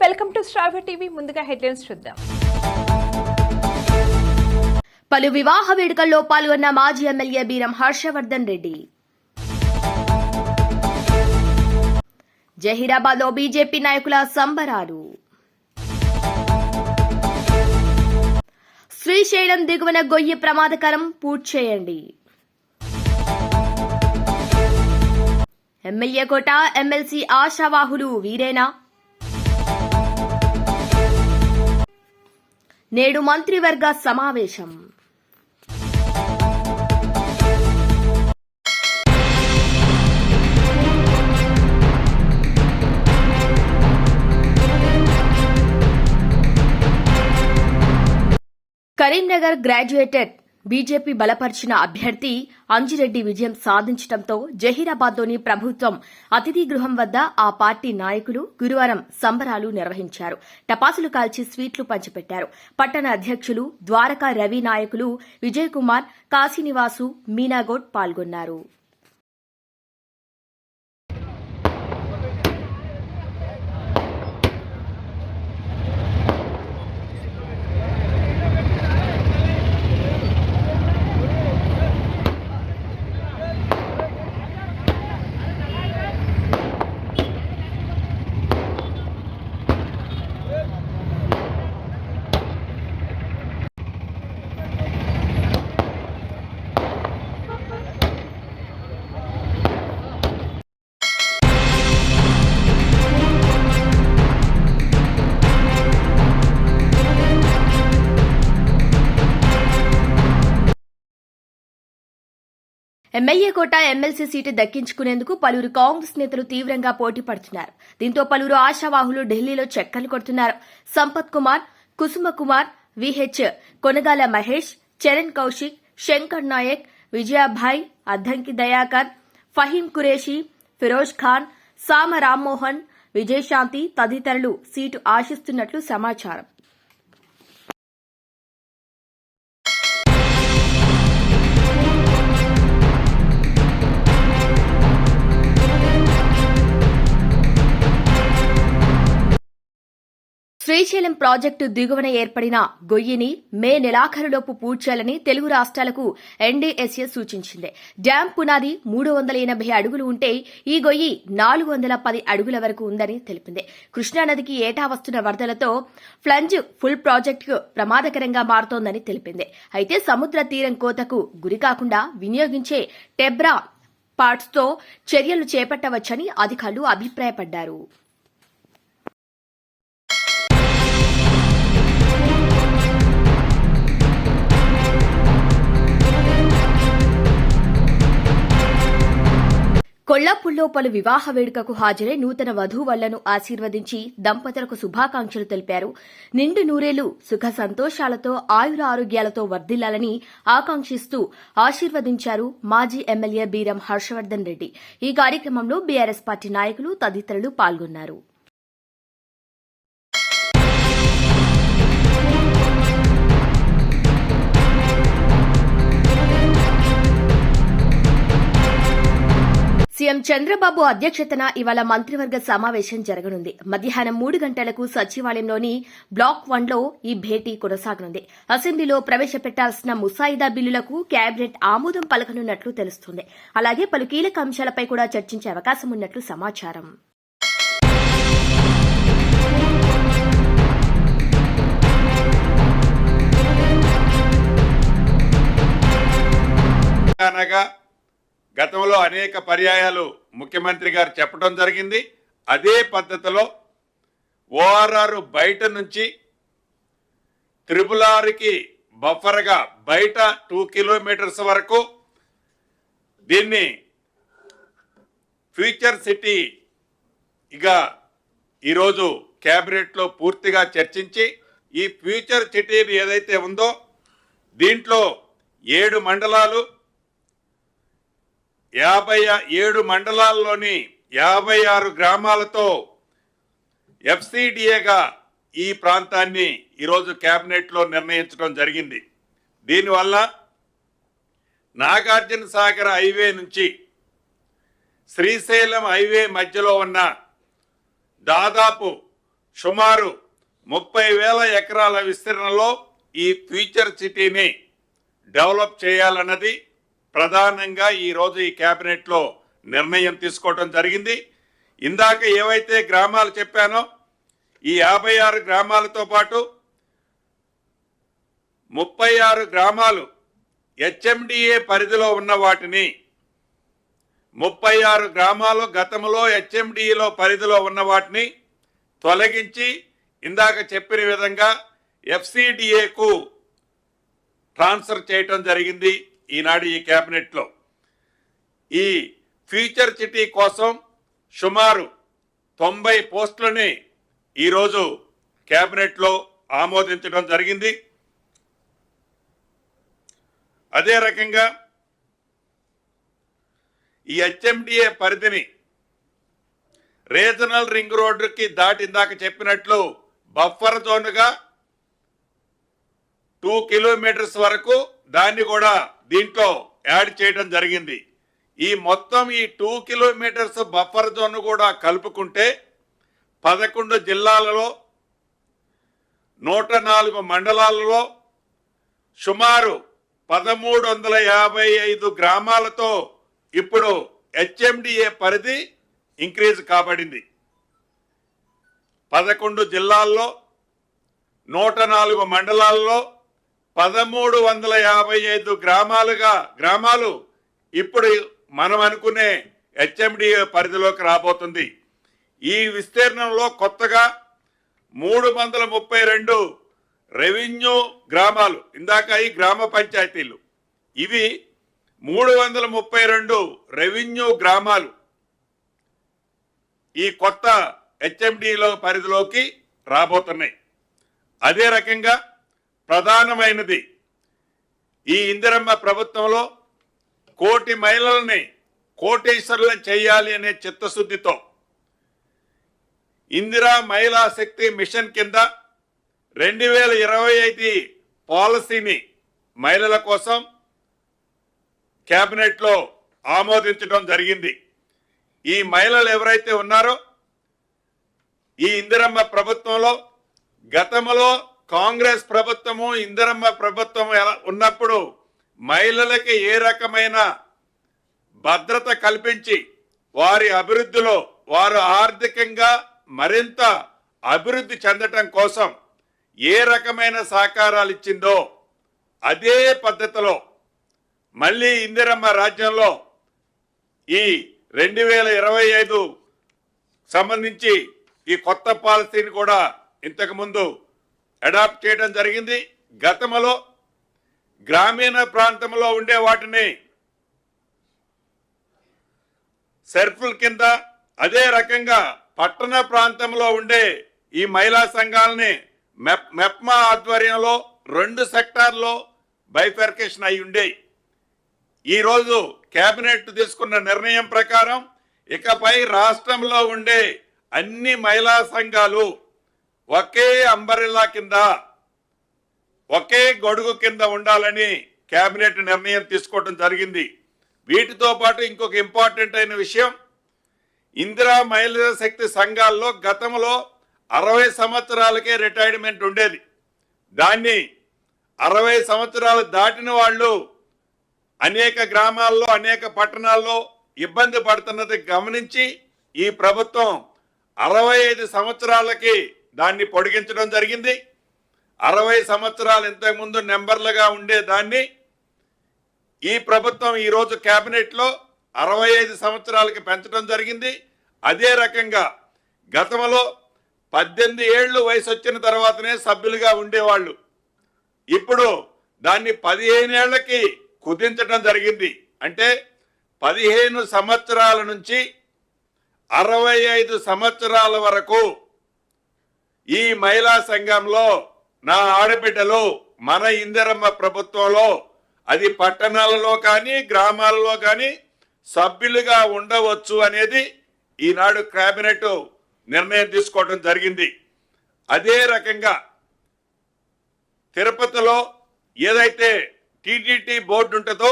Welcome to Star TV. ముందుగా headlines చూద్దాం. పలు వివాహ వేడుకల్లో పాల్గొన్న మాజీ ఎమ్మెల్యే బీరం హర్షవర్ధన్ రెడ్డి. జహీరాబాద్లో బీజేపీ నాయకుల సంబరాలు. శ్రీశైలం దిగువన గొయ్యి ప్రమాదకరం, పూర్తి చేయండి. ఎమ్మెల్యే కోట ఎమ్మెల్సీ ఆశావాహులు వీరేనా? నేడు మంత్రివర్గ సమావేశం. కరీంనగర్ గ్రాడ్యుయేటెడ్ బీజేపీ బలపరిచిన అభ్యర్థి అంజిరెడ్డి విజయం సాధించడంతో జహీరాబాద్లోని ప్రభుత్వం అతిథి గృహం వద్ద ఆ పార్టీ నాయకులు గురువారం సంబరాలు నిర్వహించారు. టపాసులు కాల్చి స్వీట్లు పంచిపెట్టారు. పట్టణ అధ్యక్షులు ద్వారకా రవి నాయకులు విజయ్ కుమార్, కాశీనివాసు, మీనాగౌడ్ పాల్గొన్నారు. ఎమ్మెల్యే కోట ఎమ్మెల్సీ సీటు దక్కించుకునేందుకు పలువురు కాంగ్రెస్ నేతలు తీవ్రంగా పోటీ పడుతున్నారు. దీంతో పలువురు ఆశావాహులు ఢిల్లీలో చక్కర్లు కొడుతున్నారు. సంపత్ కుమార్, కుసుమ కుమార్, విహెచ్ కొనగాల మహేష్, చరణ్ కౌశిక్, శంకర్ నాయక్, విజయాభాయ్, అద్దంకి దయాకర్, ఫహీం కురేషి, ఫిరోజ్ ఖాన్, సామ రామ్మోహన్, విజయశాంతి తదితరులు సీటు ఆశిస్తున్నట్లు సమాచారం. శ్రీశైలం ప్రాజెక్టు దిగువన ఏర్పడిన గొయ్యిని మే నెలాఖరులోపు పూడ్చాలని తెలుగు రాష్ట్రాలకు ఎన్డీఎస్ఏ సూచించింది. డ్యాం పునాది 380 అడుగులు ఉంటే ఈ గొయ్యి 410 అడుగుల వరకు ఉందని తెలిపింది. కృష్ణానదికి ఏటా వస్తున్న వరదలతో ఫ్లంజ్ ఫుల్ ప్రాజెక్టు ప్రమాదకరంగా మారుతోందని తెలిపింది. అయితే సముద్ర తీరం కోతకు గురికాకుండా వినియోగించే టెబ్రా పార్ట్స్తో చర్యలు చేపట్టవచ్చని అధికారులు అభిప్రాయపడ్డారు. కొల్లాపూర్లో పలు వివాహ వేడుకకు హాజరై నూతన వధూవరులను ఆశీర్వదించి దంపతులకు శుభాకాంక్షలు తెలిపారు. నిండు నూరేళ్లు సుఖ సంతోషాలతో ఆయుర ఆరోగ్యాలతో వర్ధిల్లాలని ఆకాంక్షిస్తూ ఆశీర్వదించారు మాజీ ఎమ్మెల్యే బీరం హర్షవర్ధన్ రెడ్డి. ఈ కార్యక్రమంలో బీఆర్ఎస్ పార్టీ నాయకులు తదితరులు పాల్గొన్నారు. సీఎం చంద్రబాబు అధ్యక్షతన ఇవాళ మంత్రివర్గ సమావేశం జరగనుంది. మధ్యాహ్నం 3 గంటలకు సచివాలయంలోని బ్లాక్ 1లో ఈ భేటీ కొనసాగనుంది. అసెంబ్లీలో ప్రవేశపెట్టాల్సిన ముసాయిదా బిల్లులకు కేబినెట్ ఆమోదం పలకనున్నట్లు తెలుస్తోంది. అలాగే పలు కీలక అంశాలపై కూడా చర్చించే అవకాశం ఉన్నట్లు సమాచారం. గతంలో అనేక పర్యాయాలు ముఖ్యమంత్రి గారు చెప్పడం జరిగింది. అదే పద్ధతిలో ఓఆర్ఆర్ బయట నుంచి త్రిపులార్కి బఫర్గా బయట 2 కిలోమీటర్స్ వరకు దీన్ని ఫ్యూచర్ సిటీగా ఈరోజు క్యాబినెట్లో పూర్తిగా చర్చించి ఈ ఫ్యూచర్ సిటీ ఏదైతే ఉందో దీంట్లో 7 మండలాలు 57 మండలాల్లోని 56 గ్రామాలతో ఎఫ్సిడిఏగా ఈ ప్రాంతాన్ని ఈరోజు కేబినెట్లో నిర్ణయించడం జరిగింది. దీనివల్ల నాగార్జున సాగర్ హైవే నుంచి శ్రీశైలం హైవే మధ్యలో ఉన్న దాదాపు సుమారు 30,000 ఎకరాల విస్తీర్ణంలో ఈ ఫ్యూచర్ సిటీని డెవలప్ చేయాలన్నది ప్రధానంగా ఈరోజు ఈ క్యాబినెట్లో నిర్ణయం తీసుకోవడం జరిగింది. ఇందాక ఏవైతే గ్రామాలు చెప్పానో ఈ 56 గ్రామాలతో పాటు 36 గ్రామాలు హెచ్ఎండిఏ పరిధిలో ఉన్న వాటిని 36 గ్రామాలు గతంలో హెచ్ఎండిఏలో పరిధిలో ఉన్న వాటిని తొలగించి ఇందాక చెప్పిన విధంగా ఎఫ్సిడిఏకు ట్రాన్స్ఫర్ చేయటం జరిగింది ఈనాడు ఈ క్యాబినెట్లో. ఈ ఫ్యూచర్ సిటీ కోసం సుమారు 90 పోస్టులని ఈరోజు క్యాబినెట్లో ఆమోదించడం జరిగింది. అదే రకంగా ఈ హెచ్ఎండిఏ పరిధిని రీజనల్ రింగ్ రోడ్డుకి దాటి ఇందాక చెప్పినట్లు బఫర్ జోన్గా 2 కిలోమీటర్స్ వరకు దాన్ని కూడా దీంట్లో యాడ్ చేయడం జరిగింది. ఈ మొత్తం ఈ 2 కిలోమీటర్స్ బఫర్ జోన్ కూడా కలుపుకుంటే 11 జిల్లాలలో 104 మండలాలలో సుమారు 1355 గ్రామాలతో ఇప్పుడు హెచ్ఎండిఏ పరిధి ఇంక్రీజ్ కాబడింది. 11 జిల్లాల్లో 104 మండలాల్లో 1355 గ్రామాలు ఇప్పుడు మనం అనుకునే హెచ్ఎండిఏ పరిధిలోకి రాబోతుంది. ఈ విస్తీర్ణంలో కొత్తగా 332 రెవెన్యూ గ్రామాలు, ఇందాక ఈ గ్రామ పంచాయతీలు, ఇవి 332 రెవెన్యూ గ్రామాలు ఈ కొత్త హెచ్ఎండిలో పరిధిలోకి రాబోతున్నాయి. అదే రకంగా ప్రధానమైనది ఈ ఇందిరమ్మ ప్రభుత్వంలో 1 కోటి మహిళల్ని కోటీశ్వరులను చేయాలి అనే చిత్తశుద్ధితో ఇందిరా మహిళా శక్తి మిషన్ కింద 2025 పాలసీని మహిళల కోసం క్యాబినెట్లో ఆమోదించడం జరిగింది. ఈ మహిళలు ఎవరైతే ఉన్నారో ఈ ఇందిరమ్మ ప్రభుత్వంలో గతంలో కాంగ్రెస్ ప్రభుత్వము ఇందిరమ్మ ప్రభుత్వం ఉన్నప్పుడు మహిళలకి ఏ రకమైన భద్రత కల్పించి వారి అభివృద్ధిలో వారు ఆర్థికంగా మరింత అభివృద్ధి చెందటం కోసం ఏ రకమైన సహకారాలు ఇచ్చిందో అదే పద్ధతిలో మళ్ళీ ఇందిరమ్మ రాజ్యంలో ఈ 2025 సంబంధించి ఈ కొత్త పాలసీని కూడా ఇంతకుముందు అడాప్ట్ చేయడం జరిగింది. గతంలో గ్రామీణ ప్రాంతంలో ఉండే వాటిని సెర్ఫుల్ కింద, అదే రకంగా పట్టణ ప్రాంతంలో ఉండే ఈ మహిళా సంఘాలని మెప్మా ఆధ్వర్యంలో 2 సెక్టార్లో బైఫర్కేషన్ అయి ఉండేవి. ఈరోజు కేబినెట్ తీసుకున్న నిర్ణయం ప్రకారం ఇకపై రాష్ట్రంలో ఉండే అన్ని మహిళా సంఘాలు ఒకే అంబరిల్లా కింద, ఒకే గొడుగు కింద ఉండాలని కేబినెట్ నిర్ణయం తీసుకోవడం జరిగింది. వీటితో పాటు ఇంకొక ఇంపార్టెంట్ అయిన విషయం, ఇందిరా మహిళా శక్తి సంఘాల్లో గతంలో 60 సంవత్సరాలకే రిటైర్మెంట్ ఉండేది. దాన్ని 60 సంవత్సరాలు దాటిన వాళ్ళు అనేక గ్రామాల్లో అనేక పట్టణాల్లో ఇబ్బంది పడుతున్నది గమనించి ఈ ప్రభుత్వం 65 సంవత్సరాలకి దాన్ని పొడిగించడం జరిగింది. 60 సంవత్సరాలు ఇంతకుముందు నెంబర్లుగా ఉండే దాన్ని ఈ ప్రభుత్వం ఈరోజు కేబినెట్లో 65 సంవత్సరాలకి పెంచడం జరిగింది. అదే రకంగా గతంలో 18 ఏళ్ళు వయసు వచ్చిన తర్వాతనే సభ్యులుగా ఉండేవాళ్ళు, ఇప్పుడు దాన్ని 15 ఏళ్లకి కుదించడం జరిగింది. అంటే 15 సంవత్సరాల నుంచి 65 సంవత్సరాల వరకు ఈ మహిళా సంఘంలో నా ఆడబిడ్డలు మన ఇందిరమ్మ ప్రభుత్వంలో అది పట్టణాలలో కానీ గ్రామాలలో కానీ సభ్యులుగా ఉండవచ్చు అనేది ఈనాడు కేబినెట్ నిర్ణయం తీసుకోవడం జరిగింది. అదే రకంగా తిరుపతిలో ఏదైతే టీటీటీ బోర్డు ఉంటుందో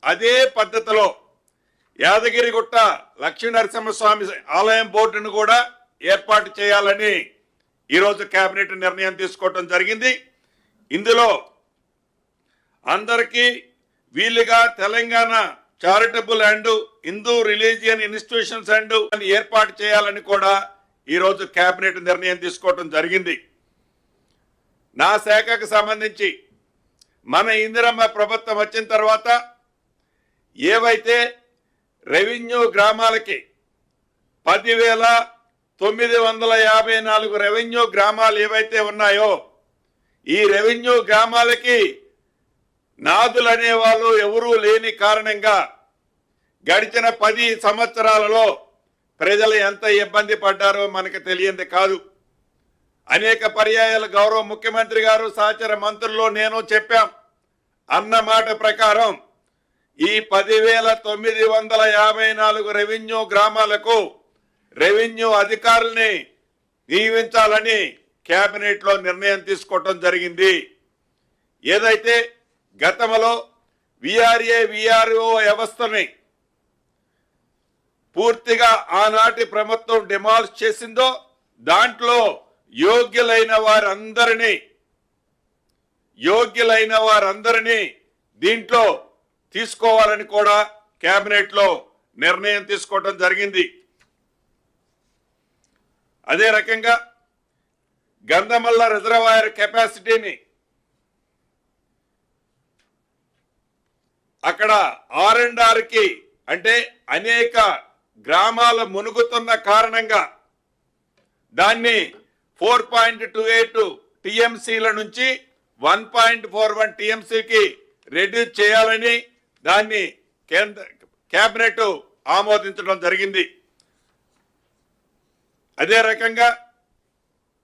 అదే పద్ధతిలో యాదగిరిగుట్ట లక్ష్మీనరసింహస్వామి ఆలయం బోర్డును కూడా ఏర్పాటు చేయాలని ఈరోజు కేబినెట్ నిర్ణయం తీసుకోవటం జరిగింది. ఇందులో అందరికీ వీలుగా Telangana charitable and Hindu religion institutions and ఏర్పాటు చేయాలని కూడా ఈరోజు కేబినెట్ నిర్ణయం తీసుకోవటం జరిగింది. నా శాఖకు సంబంధించి మన ఇందిరమ్మ ప్రభుత్వం వచ్చిన తర్వాత ఏవైతే రెవెన్యూ గ్రామాలకి 10,954 రెవెన్యూ గ్రామాలు ఏవైతే ఉన్నాయో ఈ రెవెన్యూ గ్రామాలకి నాదులు అనేవాళ్ళు ఎవరూ లేని కారణంగా గడిచిన 10 సంవత్సరాలలో ప్రజలు ఎంత ఇబ్బంది పడ్డారో మనకు తెలియంది కాదు. అనేక పర్యాయాలు గౌరవ ముఖ్యమంత్రి గారు సహచర మంత్రులు నేను చెప్పాం. అన్న మాట ప్రకారం ఈ 10,954 రెవెన్యూ గ్రామాలకు రెవెన్యూ అధికారుల్ని నియమించాలని కేబినెట్ లో నిర్ణయం తీసుకోవటం జరిగింది. ఏదైతే గతంలో విఆర్ఏ విఆర్ఓ వ్యవస్థని పూర్తిగా ఆనాటి ప్రభుత్వం డిమాలిష్ చేసిందో దాంట్లో యోగ్యులైన వారందరినీ దీంట్లో తీసుకోవాలని కూడా కేబినెట్ లో నిర్ణయం తీసుకోవడం జరిగింది. అదే రకంగా గంధమల్ల రిజర్వాయర్ కెపాసిటీని అక్కడ R&R కి అంటే అనేక గ్రామాల మునుగుతున్న కారణంగా దాన్ని 4.28 టీఎంసీల నుంచి 1.41 టీఎంసీకి రెడ్యూస్ చేయాలని దాన్ని కేబినెట్ ఆమోదించడం జరిగింది. అదే రకంగా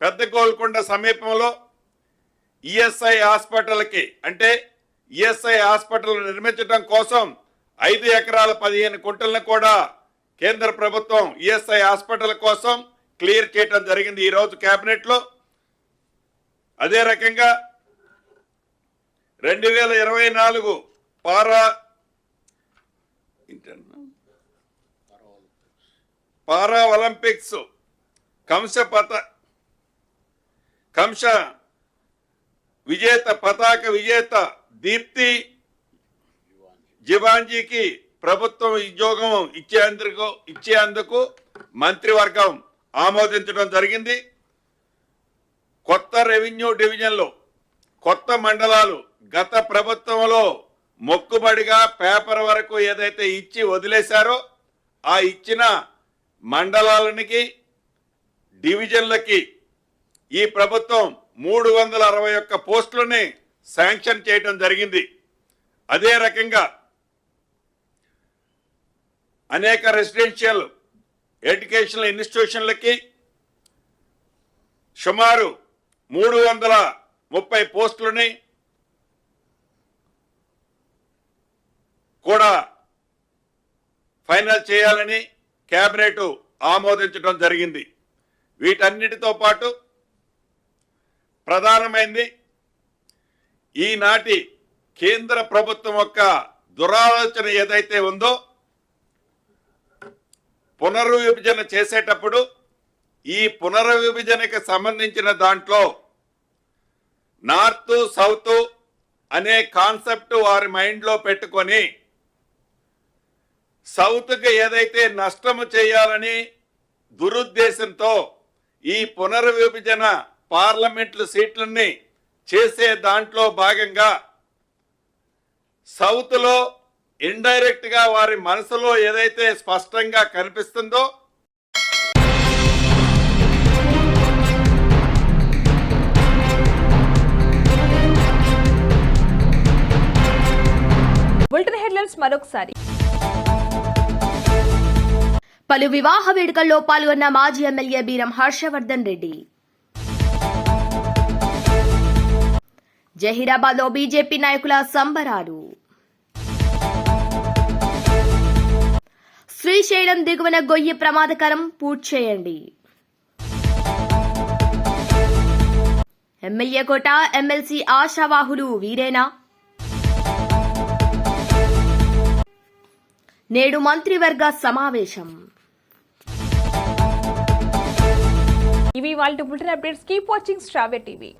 పెద్ద గోల్కొండ సమీపంలో ఈఎస్ఐ హాస్పిటల్కి అంటే ఈఎస్ఐ హాస్పిటల్ నిర్మించడం కోసం 5 ఎకరాల 15 కుంటలను కూడా కేంద్ర ప్రభుత్వం ఈఎస్ఐ హాస్పిటల్ కోసం క్లియర్ చేయడం జరిగింది ఈరోజు కేబినెట్ లో. అదే రకంగా 2024 పారా ఒలింపిక్స్ కంస విజేత పతాక విజేత దీప్తి జివాంజీకి ప్రభుత్వం ఉద్యోగం ఇచ్చేందుకు మంత్రివర్గం ఆమోదించడం జరిగింది. కొత్త రెవెన్యూ డివిజన్లు కొత్త మండలాలు గత ప్రభుత్వంలో మొక్కుబడిగా పేపర్ వరకు ఏదైతే ఇచ్చి వదిలేశారో ఆ ఇచ్చిన మండలాలకి డివిజన్లకి ఈ ప్రభుత్వం 361 పోస్టులని శాంక్షన్ చేయడం జరిగింది. అదే రకంగా అనేక రెసిడెన్షియల్ ఎడ్యుకేషనల్ ఇన్స్టిట్యూషన్లకి సుమారు 330 పోస్టులని కూడా ఫైనల్ చేయాలని కేబినెట్ ఆమోదించడం జరిగింది. వీటన్నిటితో పాటు ప్రధానమైంది ఈనాటి కేంద్ర ప్రభుత్వం యొక్క దురాలోచన ఏదైతే ఉందో పునర్విభజన చేసేటప్పుడు ఈ పునర్విభజనకి సంబంధించిన దాంట్లో నార్త్ సౌత్ అనే కాన్సెప్ట్ వారి మైండ్లో పెట్టుకొని సౌత్కి ఏదైతే నష్టము చేయాలని దురుద్దేశంతో ఈ పునర్విభజన పార్లమెంట్లు సీట్లని చేసే దాంట్లో భాగంగా సౌత్లో ఇండైరెక్ట్ గా వారి మనసులో ఏదైతే స్పష్టంగా కనిపిస్తుందో బులెటిన్ హెడ్లైన్స్ మరొకసారి. పలు వివాహ వేడుకల్లో పాల్గొన్న మాజీ ఎమ్మెల్యే బీరం హర్షవర్ధన్ రెడ్డి. జహీరాబాద్ లో బీజేపీ నాయకుల సంబరాలు. శ్రీశైలం దిగువన గొయ్యి ప్రమాదకరం, పూర్తి చేయండి. ఎమ్మెల్యే కోట ఎమ్మెల్సీ ఆశావాహులు వీరేనా? నేడు మంత్రివర్గ సమావేశం. ఇవి వాళ్ళ bulletin updates. Keep watching Shravya TV.